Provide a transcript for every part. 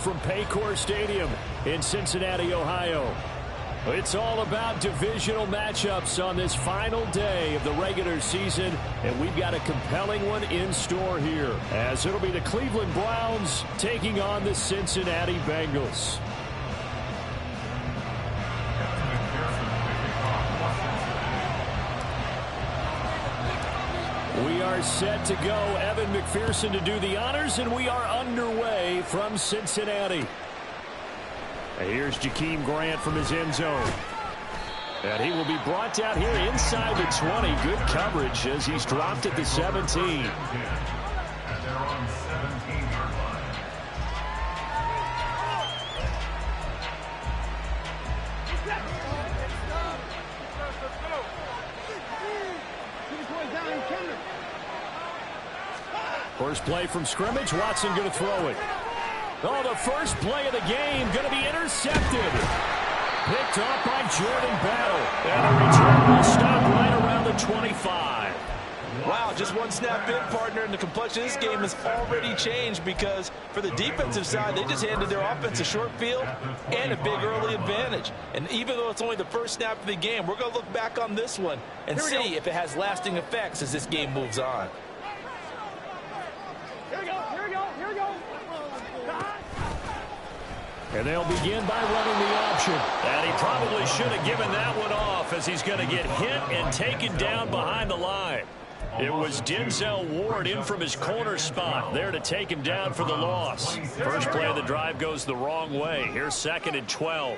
from Paycor Stadium in Cincinnati, Ohio. It's all about divisional matchups on this final day of the regular season, and we've got a compelling one in store here, as it'll be the Cleveland Browns taking on the Cincinnati Bengals. We are set to go. Evan McPherson to do the honors, and we are underway from Cincinnati. Here's Jakeem Grant from his end zone. And he will be brought down here inside the 20. Good coverage as he's dropped at the 17. First play from scrimmage. Watson going to throw it. Oh, the first play of the game going to be intercepted. Picked off by Jordan Battle. And the return will stop right around the 25. Wow, just one snap in, partner, and the complexion of this game has already changed because for the defensive side, they just handed their offense a short field and a big early advantage. And even though it's only the first snap of the game, we're going to look back on this one and see if it has lasting effects as this game moves on. And they'll begin by running the option. And he probably should have given that one off as he's going to get hit and taken down behind the line. It was Denzel Ward in from his corner spot there to take him down for the loss. First play of the drive goes the wrong way. Here's 2nd and 12.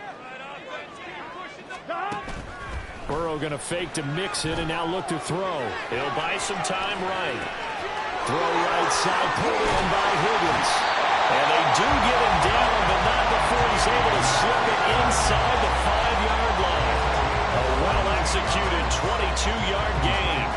Burrow going to fake to mix it and now look to throw. He'll buy some time right. Throw right side, pulled in by Higgins. And they do get him down, but not before he's able to slip it inside the 5-yard line. A well-executed 22-yard gain.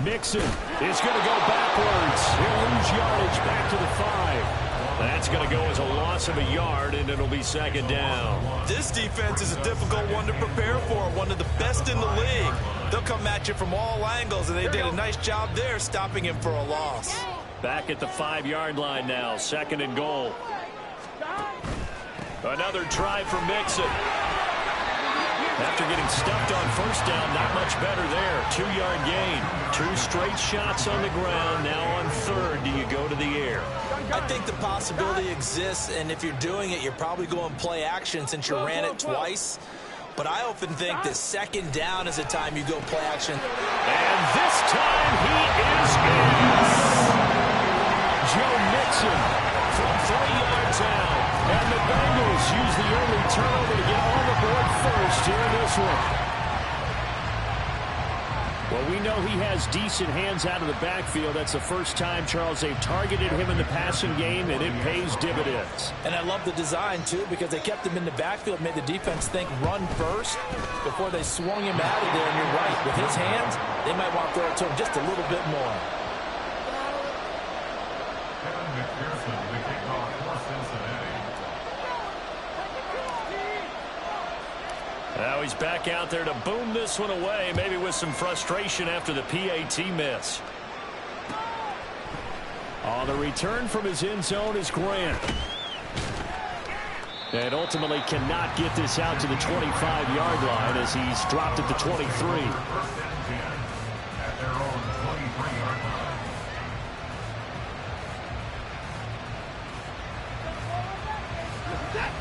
Mixon is going to go backwards. He'll lose yardage back to the 5. That's going to go as a loss of a yard, and it'll be 2nd down. This defense is a difficult one to prepare for, one of the best in the league. They'll come at you from all angles, and they did a nice job there stopping him for a loss. Back at the 5-yard line now, 2nd and goal. Another try for Mixon. After getting stuffed on first down, not much better there. 2-yard gain. 2 straight shots on the ground. Now on 3rd, do you go to the air? I think the possibility exists, and if you're doing it, you're probably going play action since you ran it twice. But I often think that 2nd down is the time you go play action. And this time he is in. Joe Mixon from 3 yards out. And the Bengals use the early turnover to get on the board first here in this one. Well, we know he has decent hands out of the backfield. That's the first time, Charles, they've targeted him in the passing game, and it pays dividends. And I love the design, too, because they kept him in the backfield, made the defense think run first before they swung him out of there. And you're right, with his hands, they might want to throw it to him just a little bit more. Now he's back out there to boom this one away, maybe with some frustration after the PAT miss. On the return from his end zone is Grant. And ultimately cannot get this out to the 25-yard line as he's dropped at the 23.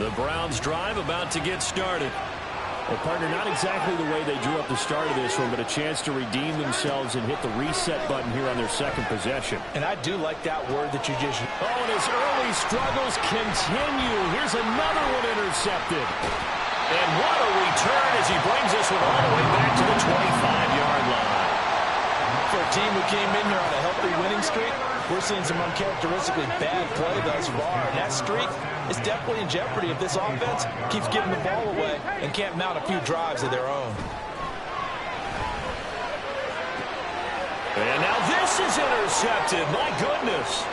The Browns drive about to get started. Well, partner, not exactly the way they drew up the start of this one, but a chance to redeem themselves and hit the reset button here on their 2nd possession. And I do like that word that you just... Oh, and his early struggles continue. Here's another one intercepted. And what a return as he brings this one all the way back to the 25-yard line. For a team who came in here on a healthy winning streak, We're seeing some uncharacteristically bad play thus far, and that streak is definitely in jeopardy if this offense keeps giving the ball away and can't mount a few drives of their own. And now this is intercepted. My goodness.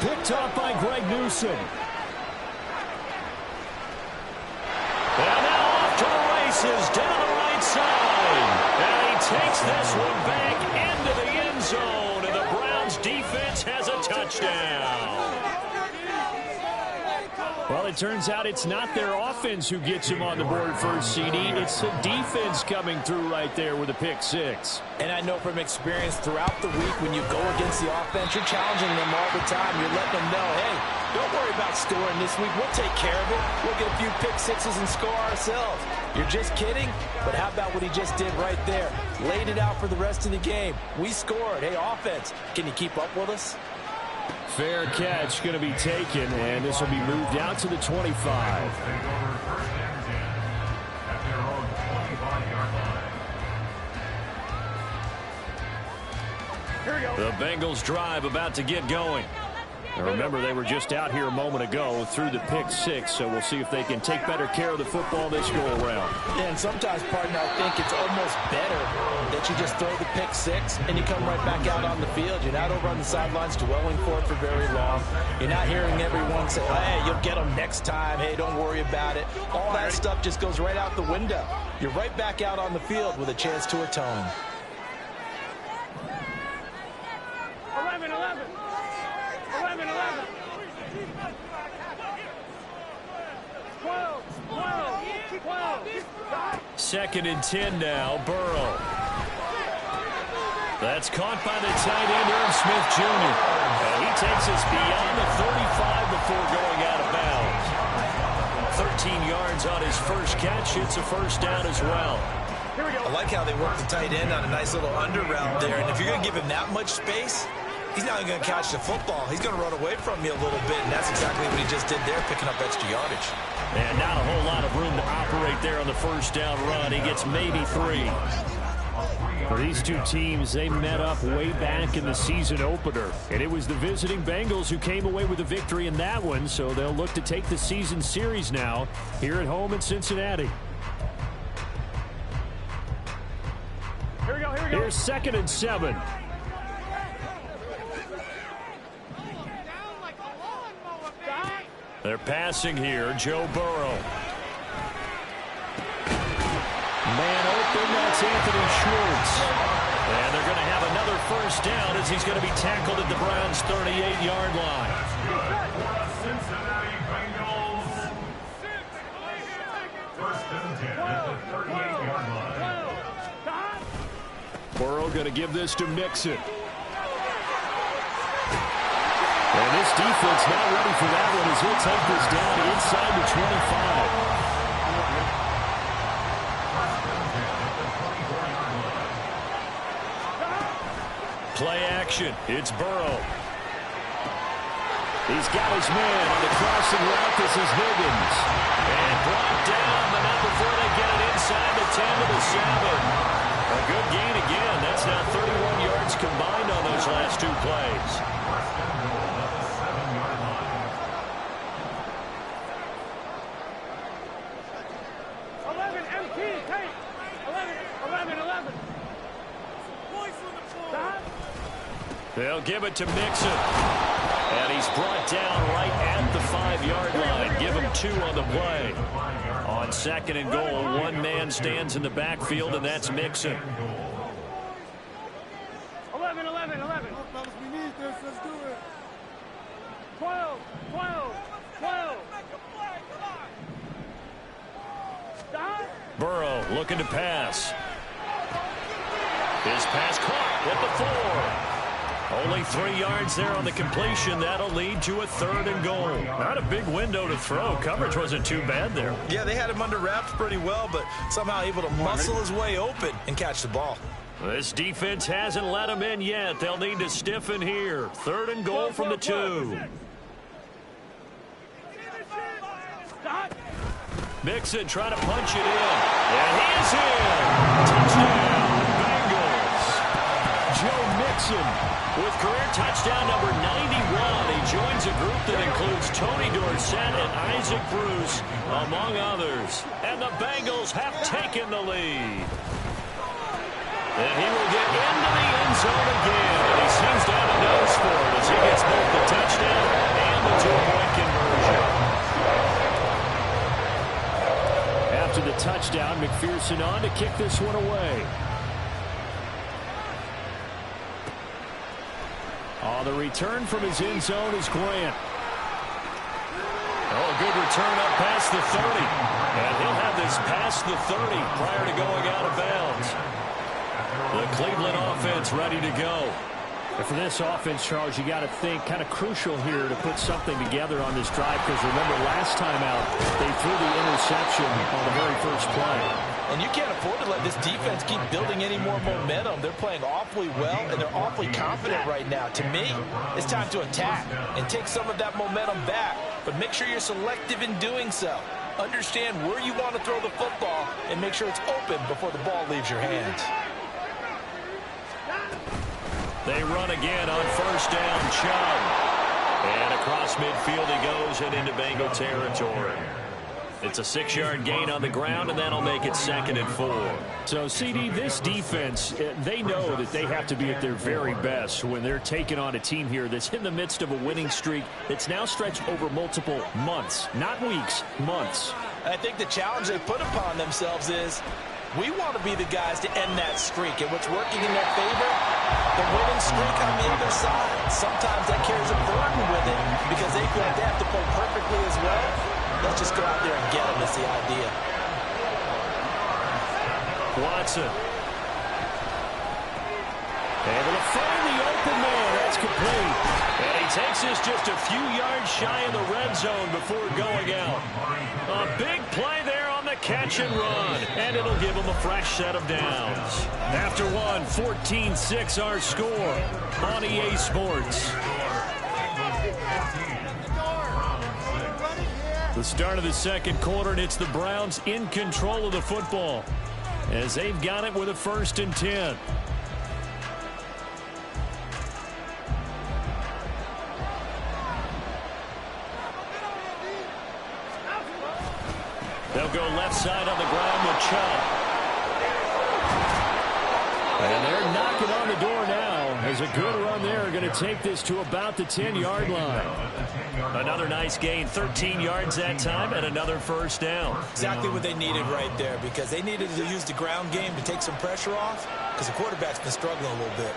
Picked up by Greg Newsome. And now off to the races down the right side. And he takes this one back into the end zone. And the Browns defense has a touchdown. Well, it turns out it's not their offense who gets him on the board first, CD. It's the defense coming through right there with a pick six. And I know from experience throughout the week when you go against the offense, you're challenging them all the time. You're letting them know, hey, don't worry about scoring this week. We'll take care of it. We'll get a few pick sixes and score ourselves. You're just kidding? But how about what he just did right there? Laid it out for the rest of the game. We scored. Hey, offense, can you keep up with us? Fair catch going to be taken, and this will be moved out to the 25. The Bengals drive about to get going. Now remember, they were just out here a moment ago through the pick six, so we'll see if they can take better care of the football this go-around. Yeah, and sometimes, partner, I think it's almost better that you just throw the pick six and you come right back out on the field. You're not over on the sidelines dwelling for it for very long. You're not hearing everyone say, hey, you'll get them next time. Hey, don't worry about it. All that stuff just goes right out the window. You're right back out on the field with a chance to atone. 11. 12. 2nd and 10 now, Burrow. That's caught by the tight end, Irv Smith Jr. And he takes us beyond the 35 before going out of bounds. 13 yards on his first catch. It's a first down as well. I like how they work the tight end on a nice little under route there. And if you're going to give him that much space, he's not going to catch the football. He's going to run away from you a little bit, and that's exactly what he just did there, picking up extra yardage. And not a whole lot of room to operate there on the first down run. He gets maybe 3. For these two teams, they met up way back in the season opener. And it was the visiting Bengals who came away with a victory in that one, so they'll look to take the season series now here at home in Cincinnati. Here we go. Here's 2nd and 7. They're passing here, Joe Burrow. Man open, that's Anthony Schwartz. And they're going to have another first down as he's going to be tackled at the Browns' 38-yard line. Cincinnati Bengals. 1st and 10 at the 38-yard line. Burrow going to give this to Mixon. And this defense not ready for that one as he'll take this down inside the 25. Play action. It's Burrow. He's got his man on the crossing route. This is Higgins. And brought down, but not before they get it inside the 10 to the 7. A good gain again. That's now 31 yards combined on those last 2 plays. 11, MT, take. 11. They'll give it to Mixon. And he's brought down right at the 5-yard line. Give him 2 on the play. On 2nd and goal, 1 man stands in the backfield, and that's Mixon. 11. We need this. Let's do it. 12. Burrow looking to pass. His pass caught at the 4. Only 3 yards there on the completion. That'll lead to a 3rd and goal. Not a big window to throw. Coverage wasn't too bad there. Yeah, they had him under wraps pretty well, but somehow able to muscle his way open and catch the ball. This defense hasn't let him in yet. They'll need to stiffen here. 3rd and goal from the 2. Mixon trying to punch it in. And he is in. Touchdown, Bengals. Joe Mixon with career touchdown number 9 that includes Tony Dorsett and Isaac Bruce, among others. And the Bengals have taken the lead. And he will get into the end zone again. And he seems to have a nose for it as he gets both the touchdown and the two-point conversion. After the touchdown, McPherson on to kick this one away. On the return from his end zone is Grant. Oh, good return up past the 30. And he'll have this past the 30 prior to going out of bounds. The Cleveland offense ready to go. And for this offense, Charles, you got to think kind of crucial here to put something together on this drive, because remember last time out they threw the interception on the very first play. And you can't afford to let this defense keep building any more momentum. They're playing awfully well, and they're awfully confident right now. To me, it's time to attack and take some of that momentum back. But make sure you're selective in doing so. Understand where you want to throw the football and make sure it's open before the ball leaves your hands. They run again on first down, Chubb. And across midfield he goes and into Bengal territory. It's a 6-yard gain on the ground, and that'll make it 2nd and 4. So, CD, this defense, they know that they have to be at their very best when they're taking on a team here that's in the midst of a winning streak that's now stretched over multiple months. Not weeks, months. I think the challenge they put upon themselves is we want to be the guys to end that streak. And what's working in their favor? The winning streak on the other side. Sometimes that carries a burden with it because they feel like they have to play perfectly as well. Let's just go out there and get them. That's the idea. Watson. Able to find the open man. That's complete. And he takes this just a few yards shy of the red zone before going out. A big play there on the catch and run. And it'll give him a fresh set of downs. After one, 14-6 our score on EA Sports. The start of the second quarter, and it's the Browns in control of the football as they've got it with a 1st and 10. They'll go left side on the ground with Chubb. And they're knocking on the door now as a good run there. Going to take this to about the 10-yard line. Another nice gain, 13 yards that time, and another first down. Exactly what they needed right there, because they needed to use the ground game to take some pressure off, because the quarterback's been struggling a little bit.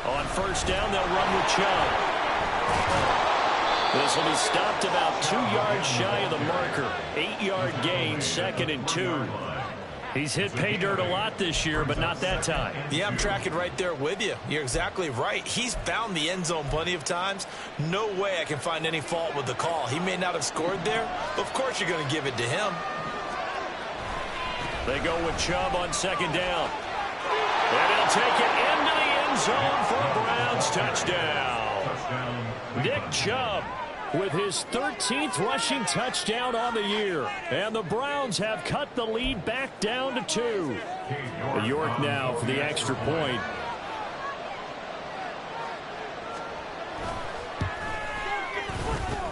On first down, they'll run with Chubb. This will be stopped about 2 yards shy of the marker. 8-yard gain, 2nd and 2. He's hit pay dirt a lot this year, but not that time. Yeah, I'm tracking right there with you. You're exactly right. He's found the end zone plenty of times. No way I can find any fault with the call. He may not have scored there, but of course you're going to give it to him. They go with Chubb on 2nd down. And he'll take it into the end zone for a Browns touchdown. Nick Chubb with his 13th rushing touchdown on the year. And the Browns have cut the lead back down to 2. York now for the extra point.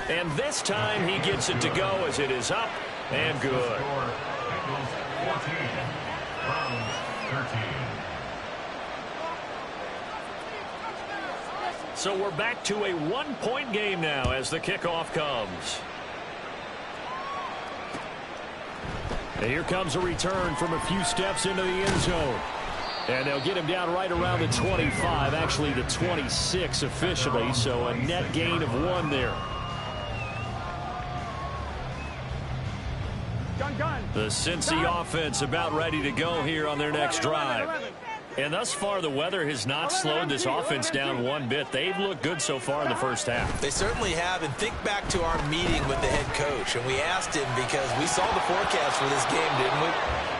And this time he gets it to go as it is up and good. So we're back to a 1-point game now as the kickoff comes. And here comes a return from a few steps into the end zone. And they'll get him down right around the 25, actually the 26 officially, so a net gain of 1 there. The Cincy offense about ready to go here on their next drive. And thus far, the weather has not slowed this offense down one bit. They've looked good so far in the first half. They certainly have. And think back to our meeting with the head coach. And we asked him, because we saw the forecast for this game, didn't we?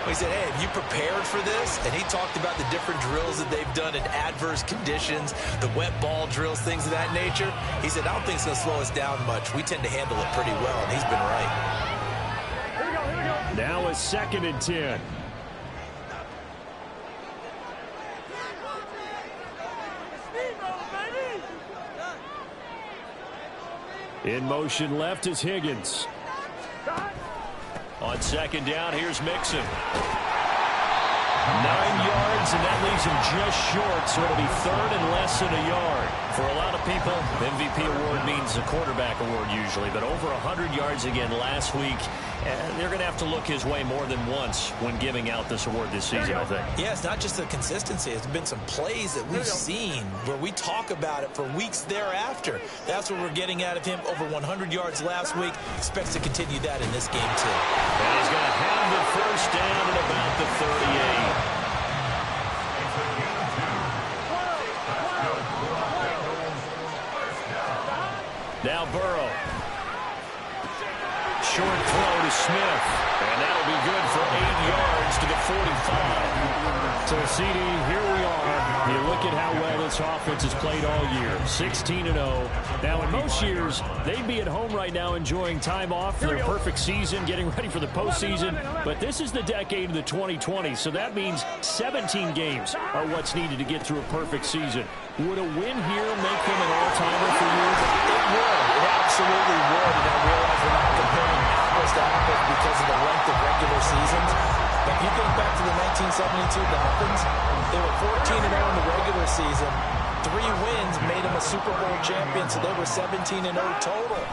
We said, hey, have you prepared for this? And he talked about the different drills that they've done in adverse conditions, the wet ball drills, things of that nature. He said, I don't think it's going to slow us down much. We tend to handle it pretty well, and he's been right. Now a 2nd and 10. In motion left is Higgins. On second down, here's Mixon. 9 yards, and that leaves him just short, so it'll be third and less than a yard. For a lot of people, the MVP award means a quarterback award usually, but over 100 yards again last week, they're going to have to look his way more than once when giving out this award this season, I think. Yeah, it's not just the consistency. It's been some plays that we've seen where we talk about it for weeks thereafter. That's what we're getting out of him. Over 100 yards last week. Expects to continue that in this game, too. And he's going to have the first down at about the 38. Now Burrow. Short throw to Smith. And that'll be good for 8 yards to the 45. So, CD, here we are. You look at how well this offense has played all year. 16-0. Now, in most years, they'd be at home right now enjoying time off for their perfect season, getting ready for the postseason. But this is the decade of the 2020s, so that means 17 games are what's needed to get through a perfect season. Would a win here make them an all-timer for you? It would. It absolutely would. And I realize we're not comparing apples to apples because of the length of regular seasons. But if you think back to the 1972 Dolphins, they were 14-0 in the regular season. 3 wins made them a Super Bowl champion, so they were 17-0 total.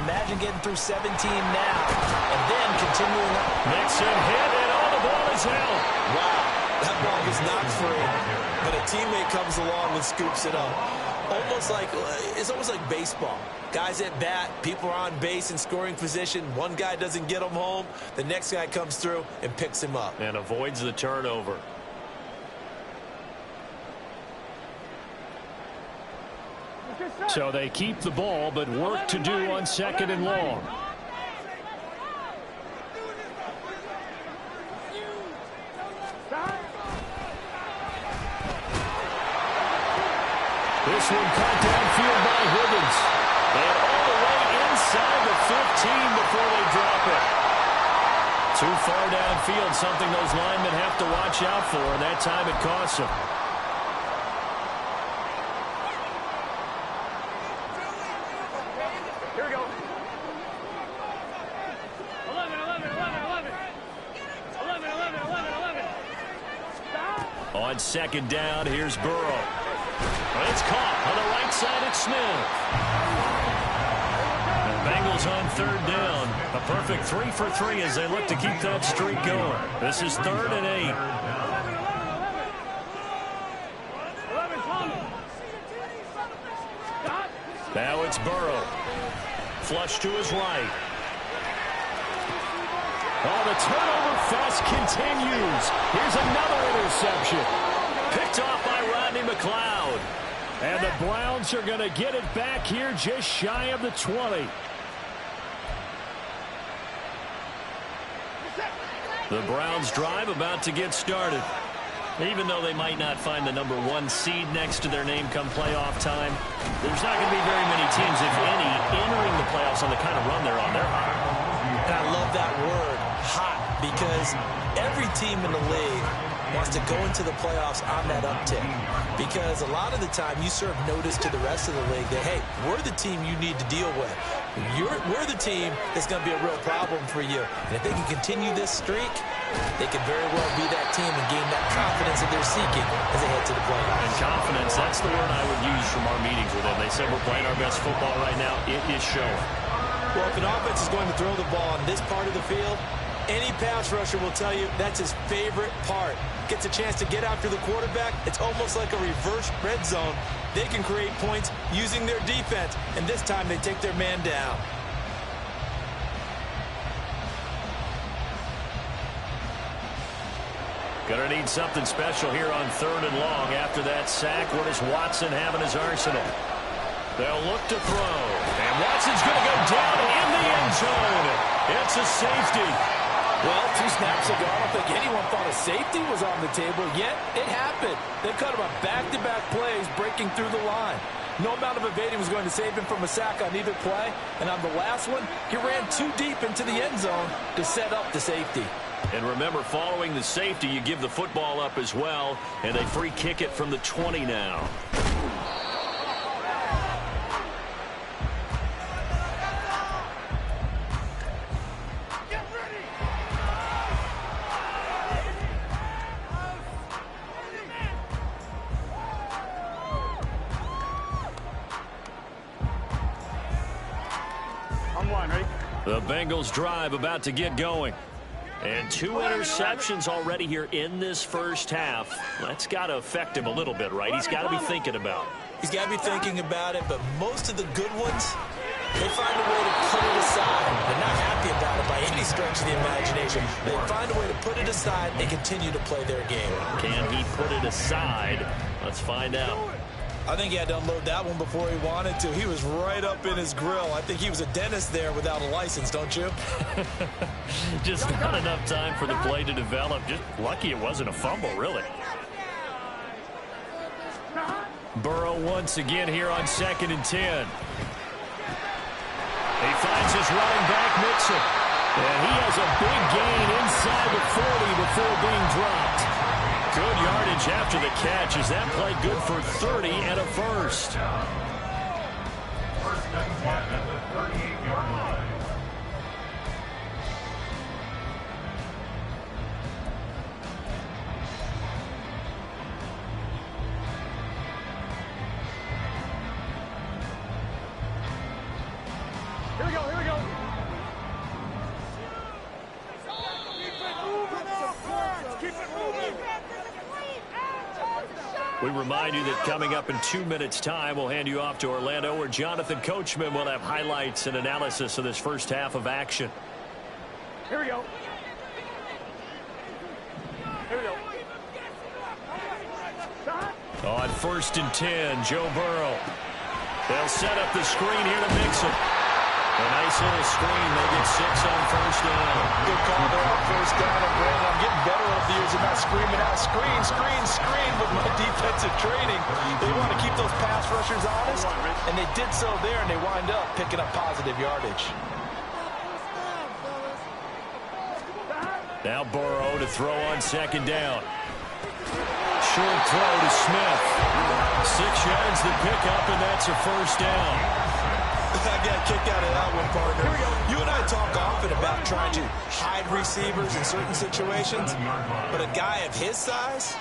Imagine getting through 17 now and then continuing on. Mixon hit, and all the ball is out. Wow, that ball was not free, but a teammate comes along and scoops it up. It's almost like baseball. Guys at bat, people are on base in scoring position. One guy doesn't get him home. The next guy comes through and picks him up. And avoids the turnover. So they keep the ball, but work to do on second and long. This one caught downfield by Higgins. And all the way inside the 15 before they drop it. Too far downfield, something those linemen have to watch out for, and that time it costs them. Here we go. 11, 11, 11, 11. 11, 11, 11, 11. Stop. On second down, here's Burrow. It's caught on the right side at Smith. The Bengals on third down. A perfect 3 for 3 as they look to keep that streak going. This is 3rd and 8. 11, Thomas. Stop. Now it's Burrow. Flush to his right. Oh, the turnover fest continues. Here's another interception. Picked off by Rodney McLeod. And the Browns are going to get it back here just shy of the 20. The Browns drive about to get started. Even though they might not find the #1 seed next to their name come playoff time, there's not going to be very many teams, if any, entering the playoffs on the kind of run they're on. They're hot. And I love that word, hot, because every team in the league wants to go into the playoffs on that uptick. Because a lot of the time you serve notice to the rest of the league that, hey, we're the team you need to deal with. We're the team that's going to be a real problem for you. And if they can continue this streak, they could very well be that team and gain that confidence that they're seeking as they head to the playoffs. And confidence, that's the word I would use from our meetings with them. They said we're playing our best football right now. It is showing. Well, if an offense is going to throw the ball on this part of the field, any pass rusher will tell you that's his favorite part. Gets a chance to get after the quarterback. It's almost like a reverse red zone. They can create points using their defense, and this time they take their man down. Gonna need something special here on 3rd and long. After that sack, what does Watson have in his arsenal? They'll look to throw. And Watson's going to go down in the end zone. It's a safety. Well, 2 snaps ago, I don't think anyone thought a safety was on the table, yet it happened. They cut him on back-to-back plays, breaking through the line. No amount of evading was going to save him from a sack on either play, and on the last one, he ran too deep into the end zone to set up the safety. And remember, following the safety, you give the football up as well, and they free kick it from the 20 now. The Bengals drive about to get going. And 2 interceptions already here in this first half. That's got to affect him a little bit, right? He's got to be thinking about it. He's got to be thinking about it, but most of the good ones, they find a way to put it aside. They're not happy about it by any stretch of the imagination. They find a way to put it aside and continue to play their game. Can he put it aside? Let's find out. I think he had to unload that one before he wanted to. He was right up in his grill. I think he was a dentist there without a license, don't you? Just not enough time for the play to develop. Just lucky it wasn't a fumble, really. Burrow once again here on 2nd and 10. He finds his running back, Mixon. And he has a big gain inside the 40 before being dropped. Good yardage after the catch. Is that play good for 30 and a first? First and 10 at the 38-yard line. Here we go, here we go. Keep it moving. We remind you that coming up in 2 minutes' time, we'll hand you off to Orlando, where Jonathan Coachman will have highlights and analysis of this first half of action. Here we go. Here we go. On 1st and 10, Joe Burrow. They'll set up the screen here to Mixon. A nice little screen. They get 6 on 1st down. Good call there on 1st down. And Brandon, I'm getting better over the years of not screaming out, screen, screen, screen with my defensive training. They want to keep those pass rushers honest, and they did so there, and they wind up picking up positive yardage. Now Burrow to throw on 2nd down. Short throw to Smith. 6 yards to pick up, and that's a 1st down. I got a kick out of that one, partner. You and I talk often about trying to hide receivers in certain situations, but a guy of his size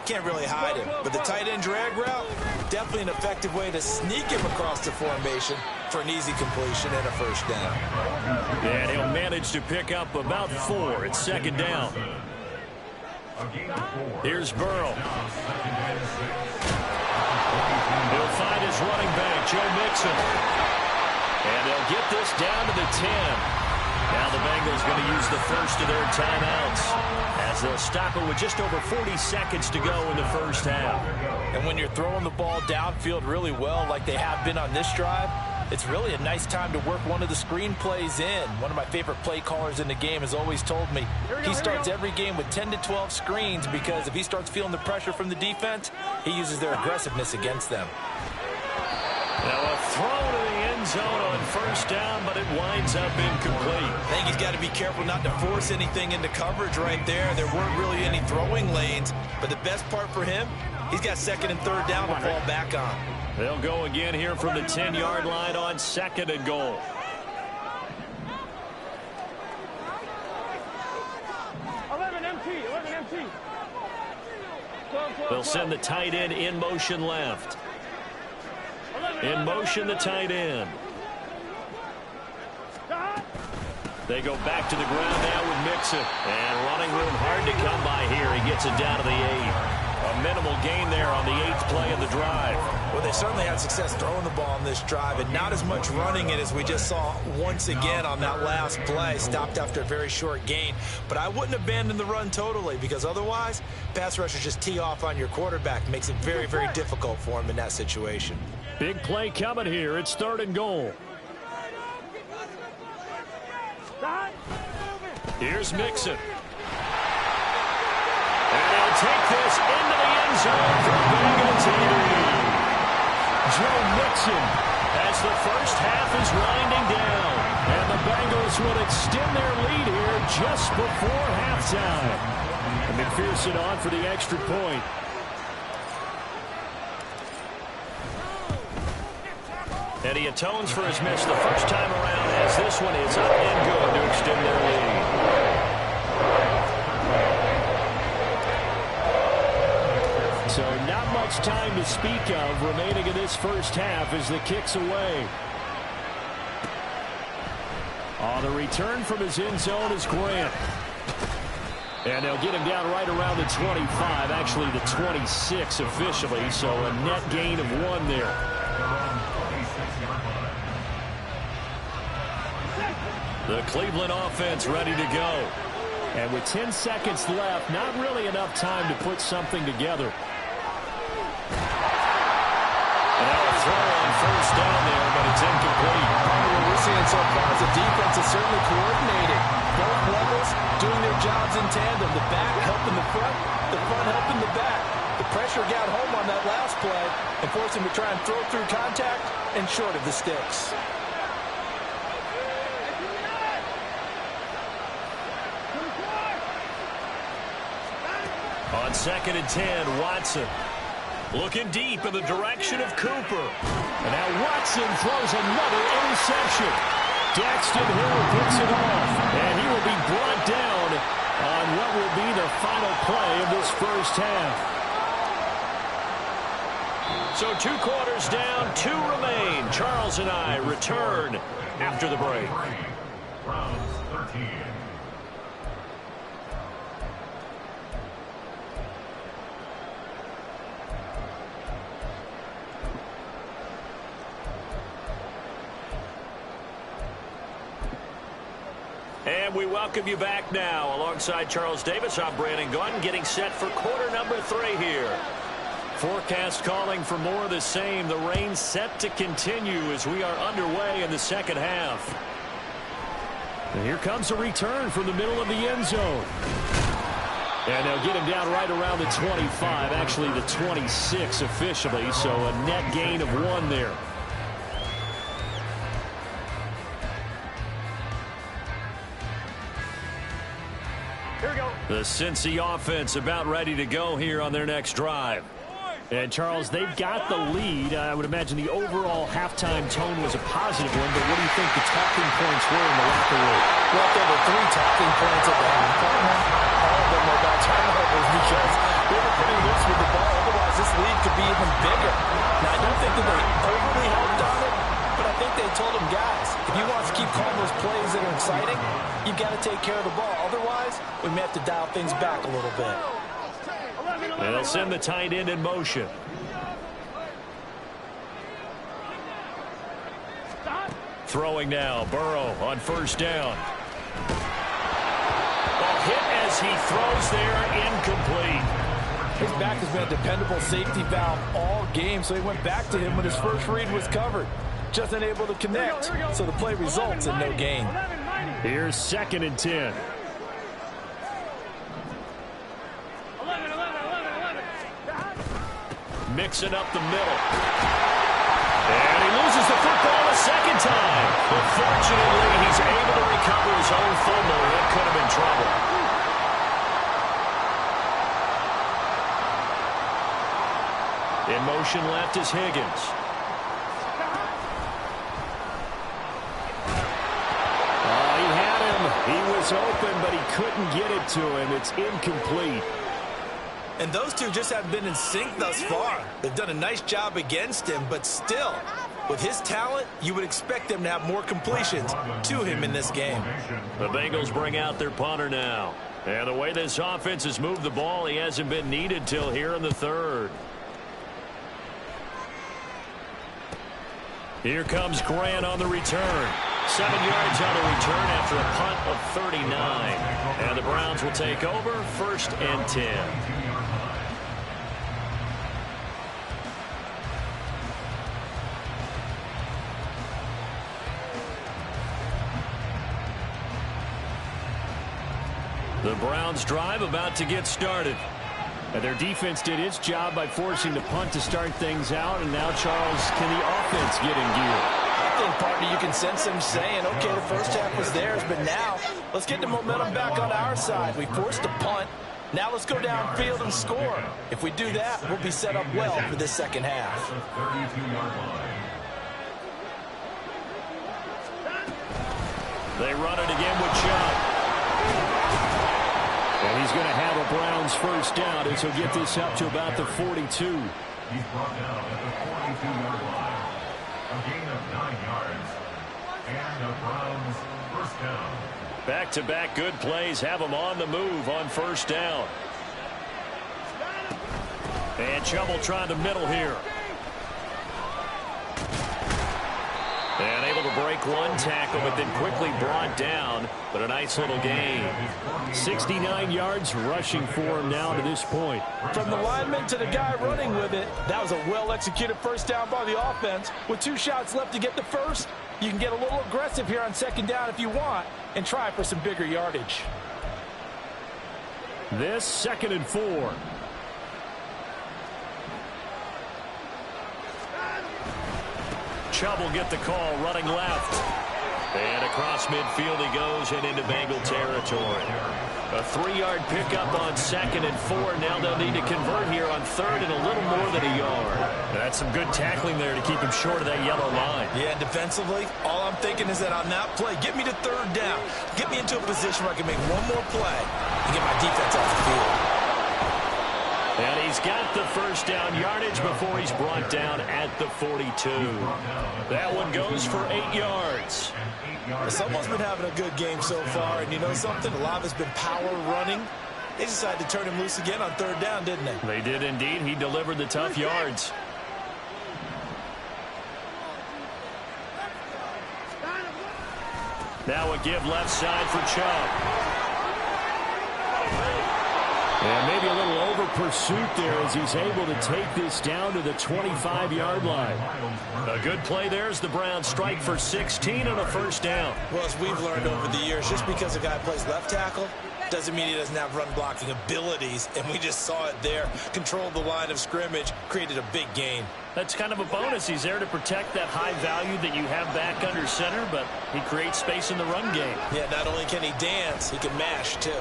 can't really hide him. But the tight end drag route, definitely an effective way to sneak him across the formation for an easy completion and a 1st down. And he'll manage to pick up about 4 at 2nd down. Here's Burrow. He'll find his running back, Joe Mixon. And they'll get this down to the 10. Now the Bengals going to use the first of their timeouts as they'll stop it with just over 40 seconds to go in the first half. And when you're throwing the ball downfield really well like they have been on this drive, it's really a nice time to work one of the screen plays in. One of my favorite play callers in the game has always told me he starts every game with 10 to 12 screens because if he starts feeling the pressure from the defense, he uses their aggressiveness against them. Now a throw to the end zone on 1st down, but it winds up incomplete. I think he's got to be careful not to force anything into coverage right there. There weren't really any throwing lanes, but the best part for him, he's got 2nd and 3rd down to fall back on. They'll go again here from the 10-yard line on 2nd and goal. 11 MT, 11 MT. 12, They'll send the tight end in motion left. In motion, the tight end. They go back to the ground now with Mixon. And running room hard to come by here. He gets it down to the 8. A minimal gain there on the 8th play of the drive. Well, they certainly had success throwing the ball on this drive and not as much running it as we just saw once again on that last play. Stopped after a very short gain. But I wouldn't abandon the run totally because otherwise, pass rushers just tee off on your quarterback. Makes it very, very difficult for him in that situation. Big play coming here. It's 3rd and goal. Here's Mixon. And he'll take this into the end zone for Bengal TD. Joe Mixon as the first half is winding down. And the Bengals will extend their lead here just before halftime. And McPherson on for the extra point. And he atones for his miss the first time around as this one is up and good to extend their lead. So not much time to speak of remaining in this first half as the kick's away. On the return from his end zone is Grant. And they'll get him down right around the 25, actually the 26 officially, so a net gain of 1 there. The Cleveland offense ready to go. And with 10 seconds left, not really enough time to put something together. And now a throw on first down there, but it's incomplete. What we're seeing so far is the defense is certainly coordinated. Both levels doing their jobs in tandem. The back helping the front helping the back. The pressure got home on that last play and forced him to try and throw through contact and short of the sticks. On 2nd and 10, Watson looking deep in the direction of Cooper. And now Watson throws another interception. Daxton Hill picks it off, and he will be brought down on what will be the final play of this first half. So 2 quarters down, 2 remain. Charles and I return after the break. Browns 13. And we welcome you back now. Alongside Charles Davis, I'm Brandon Gunn, getting set for quarter number 3 here. Forecast calling for more of the same. The rain set to continue as we are underway in the second half. And here comes a return from the middle of the end zone. And they'll get him down right around the 25, actually the 26 officially, so a net gain of 1 there. Here we go. The Cincy offense about ready to go here on their next drive. And, Charles, they've got the lead. I would imagine the overall halftime tone was a positive one, but what do you think the talking points were in the locker room? Well, there were 3 talking points at the half. All of them were about turnovers because they were pretty loose with the ball. Otherwise, this lead could be even bigger. Now, I don't think that they overly helped on it, but I think they told them, guys, if you want to keep calling those plays that are exciting, you've got to take care of the ball. Otherwise, we may have to dial things back a little bit. And they'll send the tight end in motion. Throwing now, Burrow on first down. Ball hit as he throws there, incomplete. His back has been a dependable safety valve all game, so he went back to him when his first read was covered. Just unable to connect, so the play results in no gain. Here's 2nd and 10. 11. Mixing up the middle. And he loses the football a second time. But fortunately, he's able to recover his own fumble. That could have been trouble. In motion left is Higgins. Oh, he had him. He was open, but he couldn't get it to him. It's incomplete. And those two just haven't been in sync thus far. They've done a nice job against him, but still, with his talent, you would expect them to have more completions to him in this game. The Bengals bring out their punter now. And the way this offense has moved the ball, he hasn't been needed till here in the 3rd. Here comes Grant on the return. 7 yards on the return after a punt of 39. And the Browns will take over 1st and 10. The Browns drive about to get started. And their defense did its job by forcing the punt to start things out. And now, Charles, can the offense get in gear? I think, partner, you can sense them saying, okay, the first half was theirs, but now let's get the momentum back on our side. We forced a punt. Now let's go downfield and score. If we do that, we'll be set up well for this second half. They run it again with Chubb. And he's going to have a Browns first down as he'll get this up to about the 42. He's brought down at the 42-yard line. A gain of 9 yards. And the Browns Back-to-back good plays have them on the move on first down. And Chubb will try the middle here. And able to break one tackle, but then quickly brought down. But a nice little gain. 69 yards rushing for him now to this point. From the lineman to the guy running with it, that was a well-executed first down by the offense. With 2 shots left to get the first, you can get a little aggressive here on second down if you want and try for some bigger yardage. This 2nd and 4. Chubb will get the call running left. And across midfield he goes and into Bengal territory. A 3-yard pickup on 2nd and 4. Now they'll need to convert here on 3rd and a little more than a yard. That's some good tackling there to keep him short of that yellow line. Yeah, defensively, all I'm thinking is that on that play, get me to 3rd down. Get me into a position where I can make one more play and get my defense off the field. And he's got the first down yardage before he's brought down at the 42. That one goes for 8 yards. Someone's been having a good game so far, and you know something? A lot of it's been power running. They decided to turn him loose again on 3rd down, didn't they? They did indeed. He delivered the tough yards. Now a give left side for Chubb. And maybe a little over pursuit there as he's able to take this down to the 25-yard line. A good play there as the Browns strike for 16 and a first down. Well, as we've learned over the years, just because a guy plays left tackle doesn't mean he doesn't have run blocking abilities, and we just saw it there. Controlled the line of scrimmage, created a big gain. That's kind of a bonus. He's there to protect that high value that you have back under center, but he creates space in the run game. Yeah, not only can he dance, he can mash, too.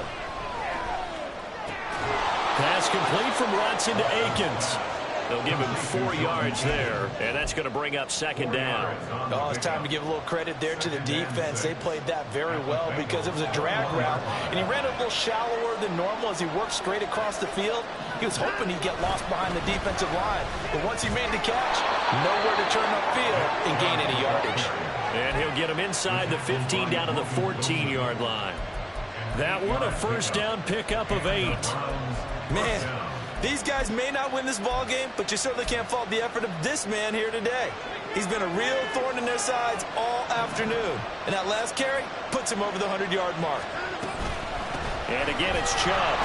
Pass complete from Watson to Akins. They'll give him 4 yards there, and that's going to bring up 2nd down. Oh, it's time to give a little credit there to the defense. They played that very well because it was a drag route, and he ran a little shallower than normal as he worked straight across the field. He was hoping he'd get lost behind the defensive line, but once he made the catch, nowhere to turn upfield and gain any yardage. And he'll get him inside the 15 down to the 14-yard line. That one a first down pickup of 8. Man, these guys may not win this ball game, but you certainly can't fault the effort of this man here today. He's been a real thorn in their sides all afternoon. And that last carry puts him over the 100-yard mark. And again, it's Chubb.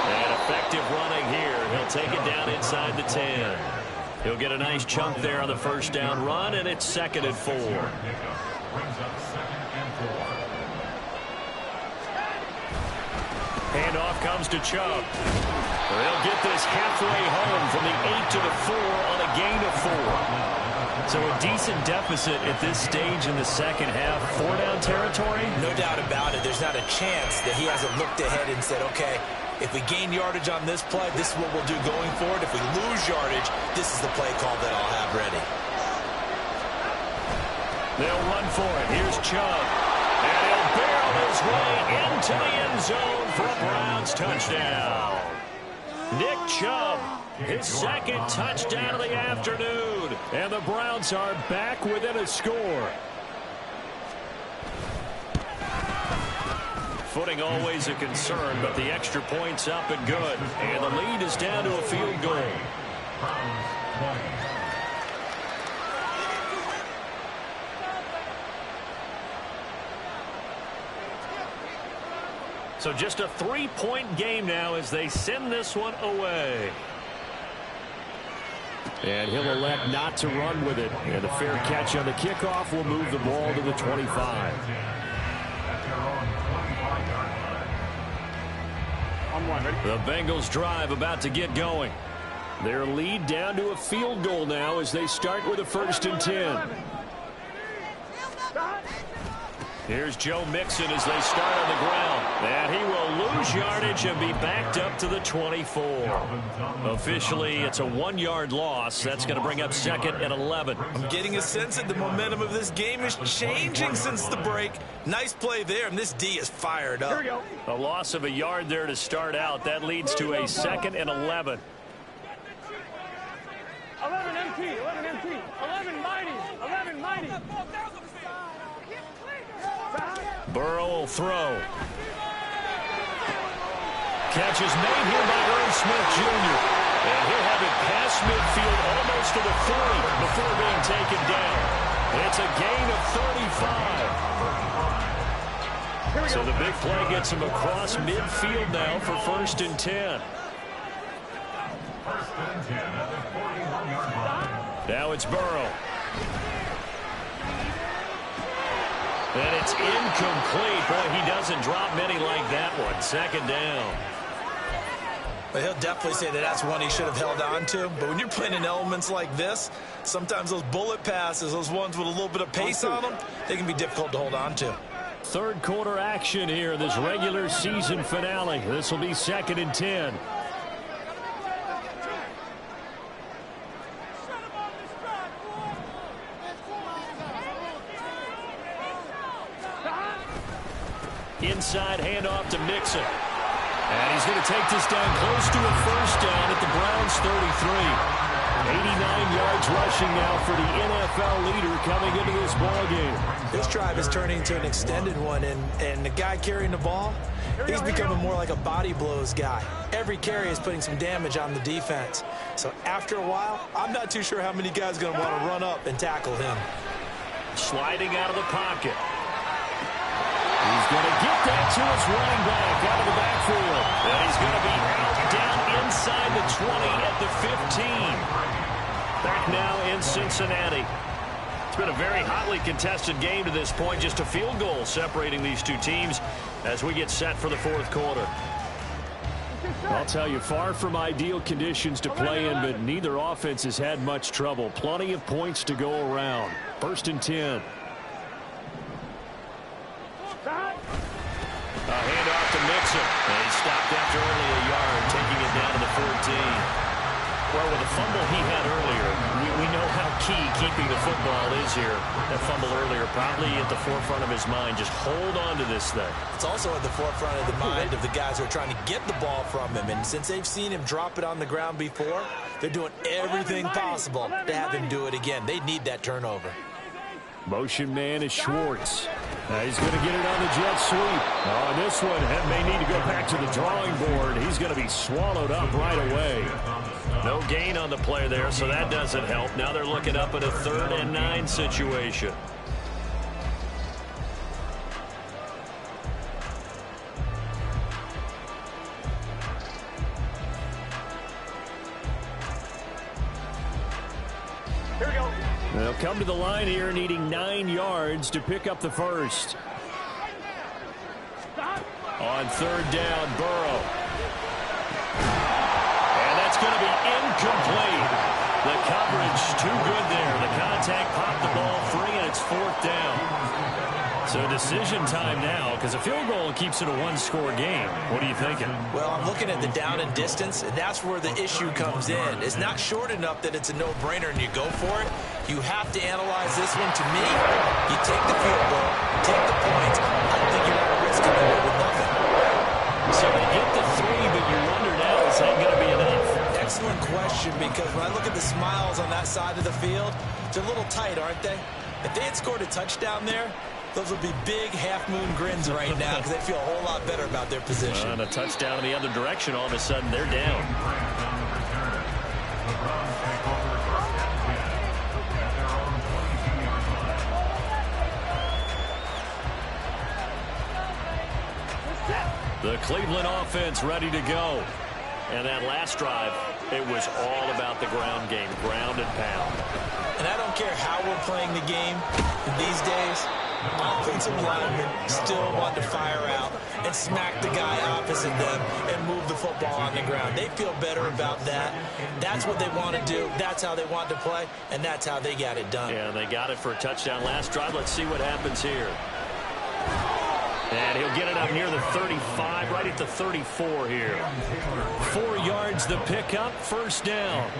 And effective running here. He'll take it down inside the 10. He'll get a nice chunk there on the first down run, and it's 2nd and 4. Handoff comes to Chubb. They'll get this halfway home from the 8 to the 4 on a gain of 4. So a decent deficit at this stage in the second half. 4-down territory? No doubt about it. There's not a chance that he hasn't looked ahead and said, okay, if we gain yardage on this play, this is what we'll do going forward. If we lose yardage, this is the play call that I'll have ready. They'll run for it. Here's Chubb. And he'll barrel his way into the end zone for a Browns touchdown. Nick Chubb, his 2nd touchdown of the afternoon. And the Browns are back within a score. Footing always a concern, but the extra point's up and good. And the lead is down to a field goal. So just a 3-point game now as they send this one away. And he'll elect not to run with it. And a fair catch on the kickoff will move the ball to the 25. The Bengals drive about to get going. Their lead down to a field goal now as they start with a 1st and 10. Here's Joe Mixon as they start on the ground. And he will lose yardage and be backed up to the 24. Officially, it's a 1-yard loss. That's going to bring up 2nd and 11. I'm getting a sense that the momentum of this game is changing since the break. Nice play there, and this D is fired up. Here we go. A loss of a yard there to start out. That leads to a 2nd and 11. 11 MT, 11 MT, 11 mighty, 11 mighty. Burrow will throw. Catch is made here by Irv Smith Jr. And he'll have it past midfield almost to the 30 before being taken down. It's a gain of 35. So the big play gets him across midfield now for 1st and 10. Now it's Burrow. And it's incomplete. Boy, he doesn't drop many like that one. 2nd down. But he'll definitely say that that's one he should have held on to. But when you're playing in elements like this, sometimes those bullet passes, those ones with a little bit of pace on them, they can be difficult to hold on to. 3rd quarter action here, this regular season finale. This will be 2nd and 10. Inside handoff to Mixon. And he's going to take this down close to a 1st down at the Browns' 33. 89 yards rushing now for the NFL leader coming into this ballgame. This drive is turning into an extended one, and the guy carrying the ball, he's becoming more like a body blows guy. Every carry is putting some damage on the defense. So after a while, I'm not too sure how many guys are going to want to run up and tackle him. Sliding out of the pocket. He's going to get that to his running back out of the backfield. And he's going to be out down inside the 20 at the 15. Back now in Cincinnati. It's been a very hotly contested game to this point. Just a field goal separating these two teams as we get set for the 4th quarter. I'll tell you, far from ideal conditions to play in, but neither offense has had much trouble. Plenty of points to go around. 1st and 10. A handoff to Mixon. And he stopped after only a yard, taking it down to the 14. Well, with the fumble he had earlier, we know how key keeping the football is here. That fumble earlier probably at the forefront of his mind. Just hold on to this thing. It's also at the forefront of the mind of the guys who are trying to get the ball from him. And since they've seen him drop it on the ground before, they're doing everything possible to have him do it again. They need that turnover. Motion man is Schwartz. He's going to get it on the jet sweep. On this one, may need to go back to the drawing board. He's going to be swallowed up right away. No gain on the play there, so that doesn't help. Now they're looking up at a 3rd and 9 situation. Here we go. They'll come to the line here needing 9 yards to pick up the 1st. On 3rd down, Burrow. And that's going to be incomplete. The coverage too good there. The contact popped the ball free, and it's 4th down. So decision time now, because a field goal keeps it a 1-score game. What are you thinking? Well, I'm looking at the down and distance, and that's where the issue comes in. It's not short enough that it's a no-brainer and you go for it. You have to analyze this one. To me, you take the field goal, take the points. I don't think you're going to risk it with nothing. So they get the 3, but you wonder now, is that going to be enough? Excellent question, because when I look at the smiles on that side of the field, they're a little tight, aren't they? If they had scored a touchdown there, those would be big half-moon grins right now because they feel a whole lot better about their position. And a touchdown in the other direction, all of a sudden they're down. The Cleveland offense ready to go. And that last drive, it was all about the ground game, ground and pound. And I don't care how we're playing the game these days. Offensive linemen still want to fire out and smack the guy opposite them and move the football on the ground. They feel better about that. That's what they want to do. That's how they want to play, and that's how they got it done. Yeah, they got it for a touchdown last drive. Let's see what happens here. And he'll get it up near the 35, right at the 34 here. 4 yards the pickup, 1st down.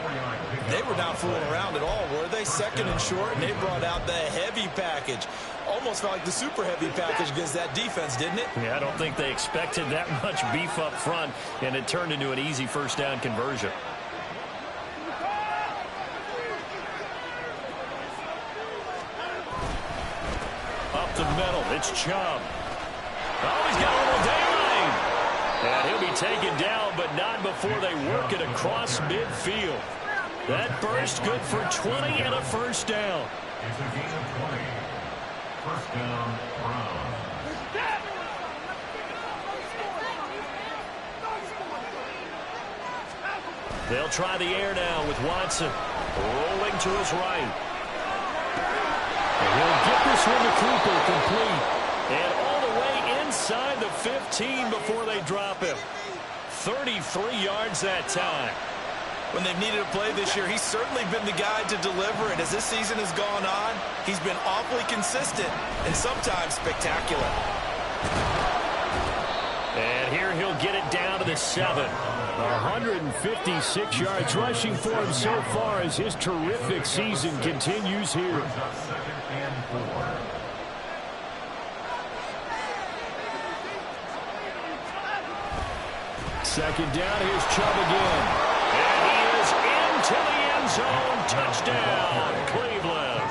They were not fooling around at all, were they? 2nd and short, and they brought out the heavy package. Almost felt like the super heavy package against that defense, didn't it? Yeah, I don't think they expected that much beef up front, and it turned into an easy 1st down conversion. Up the middle, it's Chubb. Oh, he's got a little daylight. And he'll be taken down, but not before they work it across midfield. That burst good for 20 and a first down. It's a gain of 20. First down, Browns. They'll try the air now with Watson rolling to his right. And he'll get this one to Cooper complete. And all the way inside the 15 before they drop him. 33 yards that time. When they've needed a play this year, he's certainly been the guy to deliver. And as this season has gone on, he's been awfully consistent and sometimes spectacular. And here he'll get it down to the 7. 156 yards rushing for him so far as his terrific season continues here. Second and 4. Second down, here's Chubb again. And he is into the end zone. Touchdown, Cleveland.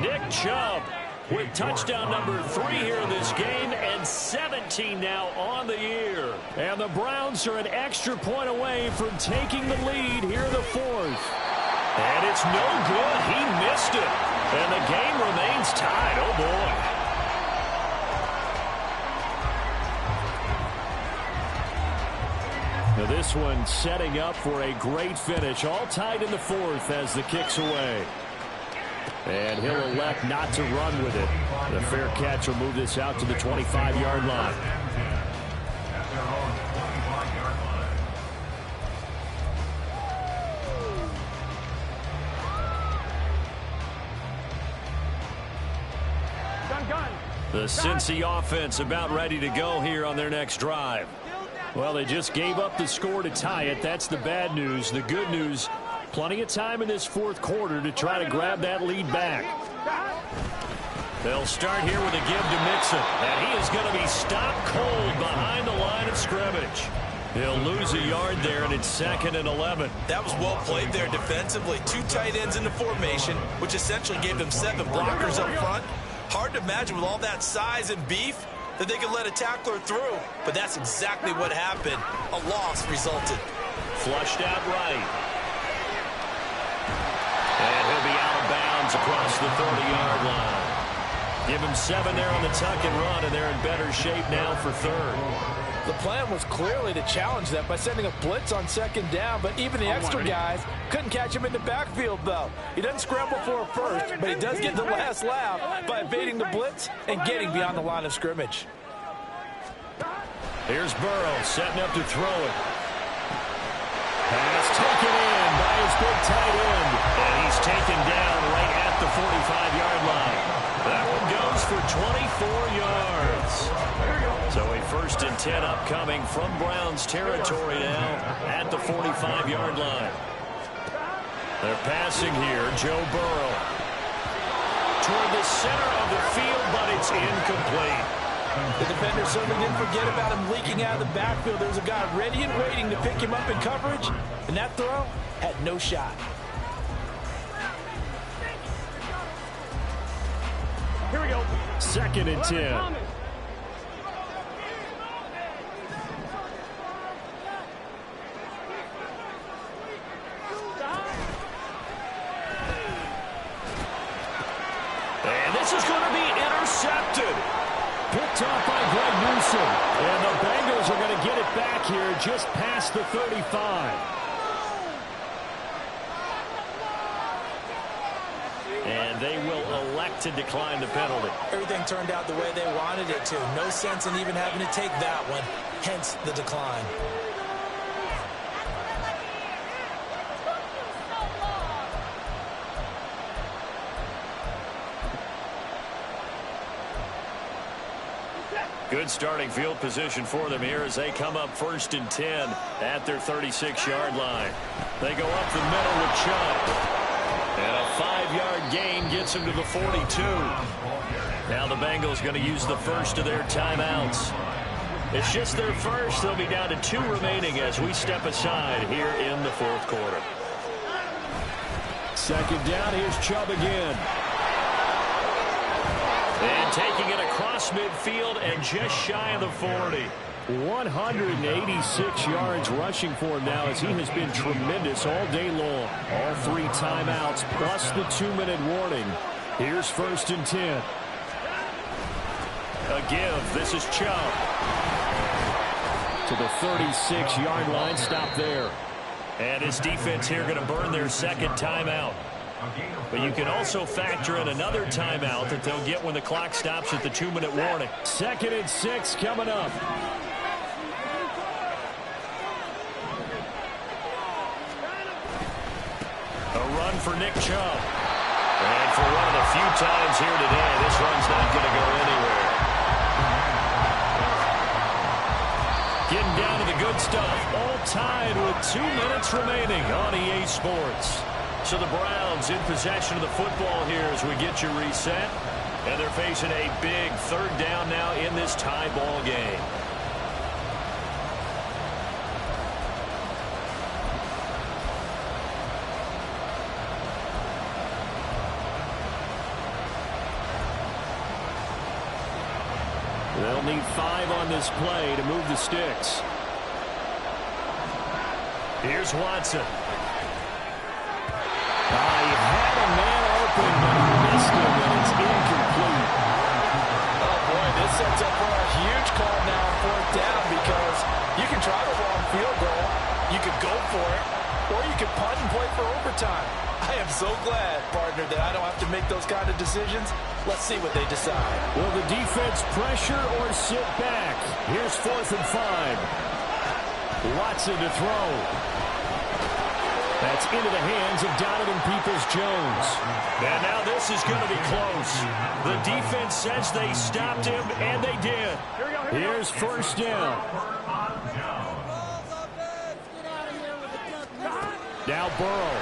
Nick Chubb with touchdown number 3 here in this game, and 17 now on the year. And the Browns are an extra point away from taking the lead here in the 4th. And it's no good. He missed it. And the game remains tied. Oh, boy. Now this one setting up for a great finish. All tied in the 4th as the kick's away. And he'll elect not to run with it. The fair catch will move this out to the 25-yard line. The Cincy offense about ready to go here on their next drive. Well, they just gave up the score to tie it. That's the bad news. The good news, plenty of time in this 4th quarter to try to grab that lead back. They'll start here with a give to Mixon. And he is going to be stopped cold behind the line of scrimmage. He'll lose a yard there, and it's 2nd and 11. That was well played there defensively. 2 tight ends in the formation, which essentially gave them 7 blockers up front. Hard to imagine with all that size and beef that they could let a tackler through. But that's exactly what happened. A loss resulted. Flushed out right. And he'll be out of bounds across the 30-yard line. Give him 7 there on the tuck and run, and they're in better shape now for 3rd. The plan was clearly to challenge that by sending a blitz on 2nd down, but even the extra guys couldn't catch him in the backfield, though. He doesn't scramble for a first, but he does get the last laugh by evading the blitz and getting beyond the line of scrimmage. Here's Burrow setting up to throw it. Pass taken in by his big tight end, and he's taken down right at the 45-yard line. That one goes for 24 yards. So a 1st and 10 upcoming from Browns territory now at the 45-yard line. They're passing here. Joe Burrow toward the center of the field, but it's incomplete. The defender certainly didn't forget about him leaking out of the backfield. There was a guy ready and waiting to pick him up in coverage, and that throw had no shot. Here we go. 2nd and 10. And this is going to be intercepted. Picked off by Greg Newsom. And the Bengals are going to get it back here just past the 35. And they will elect to decline the penalty. Everything turned out the way they wanted it to. No sense in even having to take that one, hence the decline. Good starting field position for them here as they come up 1st and 10 at their 36-yard line. They go up the middle with Chubb. And a 5-yard gain gets him to the 42. Now the Bengals going to use the first of their timeouts. It's just their first. They'll be down to 2 remaining as we step aside here in the 4th quarter. 2nd down, here's Chubb again. And taking it across midfield and just shy of the 40. 186 yards rushing for him now, as he has been tremendous all day long. All 3 timeouts plus the 2-minute warning. Here's 1st and 10. A give. This is Chubb. To the 36-yard line. Stop there. And his defense here going to burn their 2nd timeout. But you can also factor in another timeout that they'll get when the clock stops at the 2-minute warning. 2nd and 6 coming up. A run for Nick Chubb. And for one of the few times here today, this run's not going to go anywhere. Getting down to the good stuff. All tied with 2 minutes remaining on EA Sports. So the Browns in possession of the football here as we get you reset. And they're facing a big 3rd down now in this tie ball game. They'll need 5 on this play to move the sticks. Here's Watson. He had a man open, but he missed him, and it's incomplete. Oh, boy, this sets up for a huge call now on 4th down, because you can try the long field goal, you could go for it, or you could punt and play for overtime. I am so glad, partner, that I don't have to make those kind of decisions. Let's see what they decide. Will the defense pressure or sit back? Here's 4th and 5. Watson to throw. That's into the hands of Donovan Peoples-Jones. And now this is going to be close. The defense says they stopped him, and they did. Here's 1st down. Now Burrow.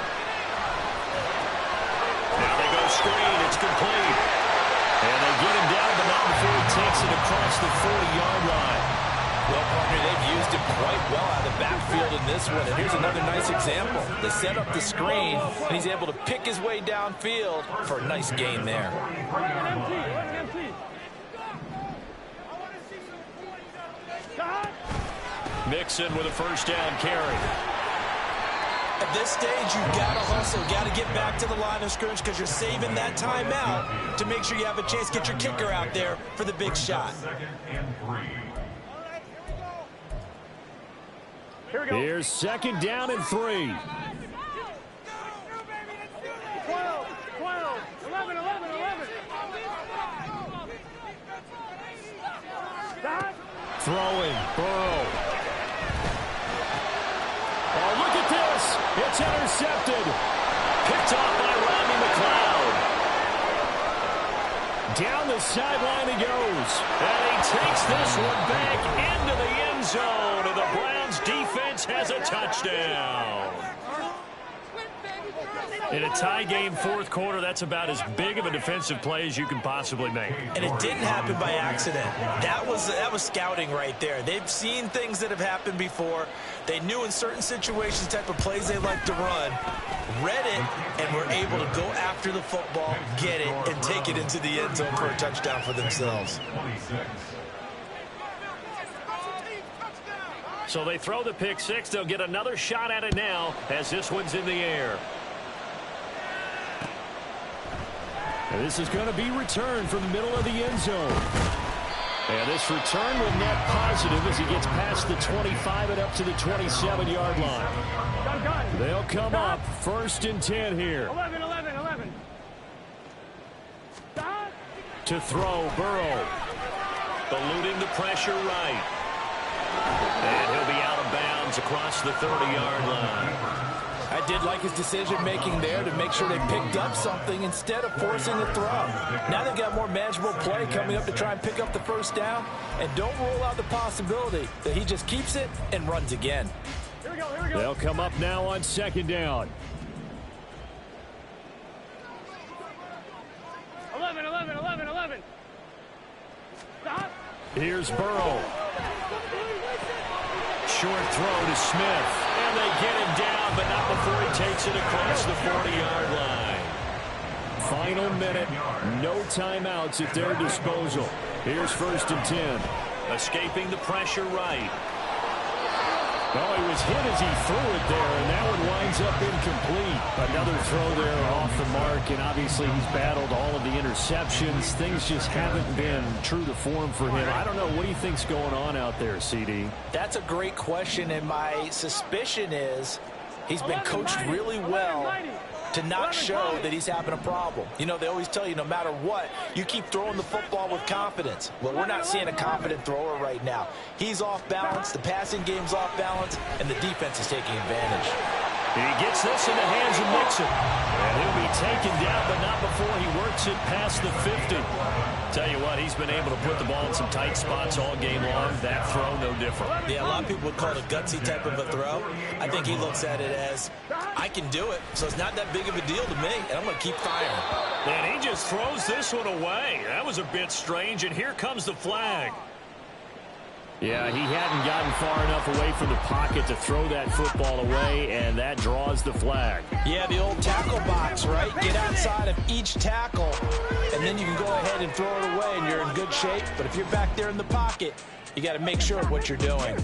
Now they go screen. It's complete. And they get him down, but not before he takes it across the 40-yard line. Well, partner, they've used him quite well out of the backfield in this one. And here's another nice example. They set up the screen, and he's able to pick his way downfield for a nice gain there. Mixon with a 1st down carry. At this stage, you've got to hustle, got to get back to the line of scrimmage, because you're saving that timeout to make sure you have a chance to get your kicker out there for the big shot. Here's 2nd down and 3. 12, 11, 11, 11. Throwing, Burrow. Oh, look at this. It's intercepted. Picked off by Rodney McLeod. Down the sideline he goes. And he takes this one back into the end zone. And the Browns defense has a touchdown. In a tie game 4th quarter, that's about as big of a defensive play as you can possibly make. And it didn't happen by accident. That was scouting right there. They've seen things that have happened before. They knew in certain situations type of plays they like to run, read it, and were able to go after the football, get it, and take it into the end zone for a touchdown for themselves. So they throw the pick 6. They'll get another shot at it now as this one's in the air. And this is going to be returned from the middle of the end zone. And this return will net positive as he gets past the 25 and up to the 27-yard line. They'll come up 1st and 10 here. 11, 11, 11. To throw, Burrow. Eluding the pressure right. And he'll be out of bounds across the 30-yard line. I did like his decision-making there to make sure they picked up something instead of forcing the throw. Now they've got more manageable play coming up to try and pick up the 1st down. And don't rule out the possibility that he just keeps it and runs again. Here we go, here we go. They'll come up now on 2nd down. 11, 11, 11, 11. Stop. Here's Burrow. Short throw to Smith. And they get him down, but not before he takes it across the 40-yard line. final minute. No timeouts at their disposal. Here's 1st and 10. Escaping the pressure right. Oh, he was hit as he threw it there, and that one winds up incomplete. Another throw there off the mark, and obviously he's battled all of the interceptions. Things just haven't been true to form for him. I don't know. What do you think's going on out there, CD? That's a great question, and my suspicion is he's been coached really well to not show that he's having a problem. You know, they always tell you no matter what, you keep throwing the football with confidence. Well, we're not seeing a confident thrower right now. He's off balance, the passing game's off balance, and the defense is taking advantage. He gets this in the hands of Mixon. And he'll be taken down, but not before he works it past the 50. Tell you what, he's been able to put the ball in some tight spots all game long. That throw, no different. Yeah, a lot of people would call it a gutsy type of a throw. I think he looks at it as, I can do it, so it's not that big of a deal to me, and I'm going to keep firing. And he just throws this one away. That was a bit strange, and here comes the flag. Yeah, he hadn't gotten far enough away from the pocket to throw that football away, and that draws the flag. Yeah, the old tackle box, right? Get outside of each tackle, and then you can go ahead and throw it away, and you're in good shape. But if you're back there in the pocket, you got to make sure of what you're doing.